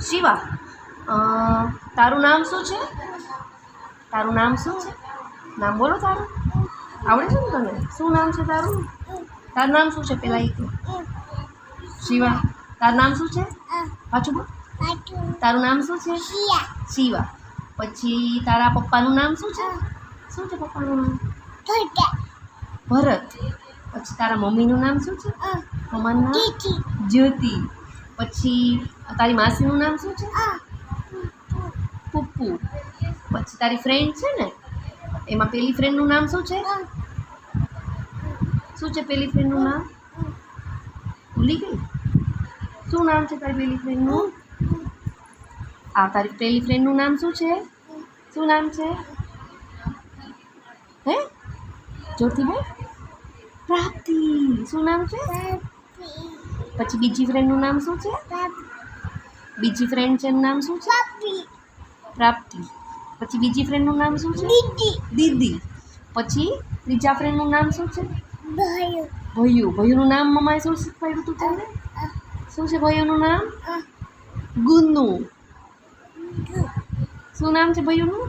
શિવા, તારું નામ શું છે? તારું નામ શું છે? નામ બોલો તારું. આવડે છે ને તને? શું નામ છે તારું? તારું નામ શું છે પહેલાં એ કહો. શિવા, તારું નામ શું છે? પાછું બોલ. તારું નામ શું છે? શિવા. પછી તારા પપ્પાનું નામ શું છે? શું છે પપ્પાનું નામ? ભરત. પછી તારા મમ્મીનું નામ શું છે? મમ્માનું નામ જ્યોતિ. પછી તારી માસીનું નામ શું છે? પુપ્પુ. પછી તારી ફ્રેન્ડ છે ને, એમાં પેલી ફ્રેન્ડનું નામ શું છે? શું છે પેલી ફ્રેન્ડનું નામ? ભૂલી ગઈ? શું નામ છે તારી પેલી ફ્રેન્ડનું? તારી પેલી ફ્રેન્ડનું નામ શું છે? શું નામ છે? હે, જોરથી બોલ. પ્રાપ્તિ. શું નામ છે? પછી બીજી ફ્રેન્ડનું નામ શું છે? બીજી ફ્રેન્ડ છે એનું નામ શું છે? પ્રાપ્તિ. પછી બીજી ફ્રેન્ડનું નામ શું છે? દીદી. પછી ત્રીજા ફ્રેન્ડનું નામ શું છે? ભૈયું. ભૈયુંનું નામ મમ્માએ શું શીખવાડ્યું તું તને? શું છે ભૈયુંનું નામ? ગુન્નુ. શું નામ છે ભૈયુંનું?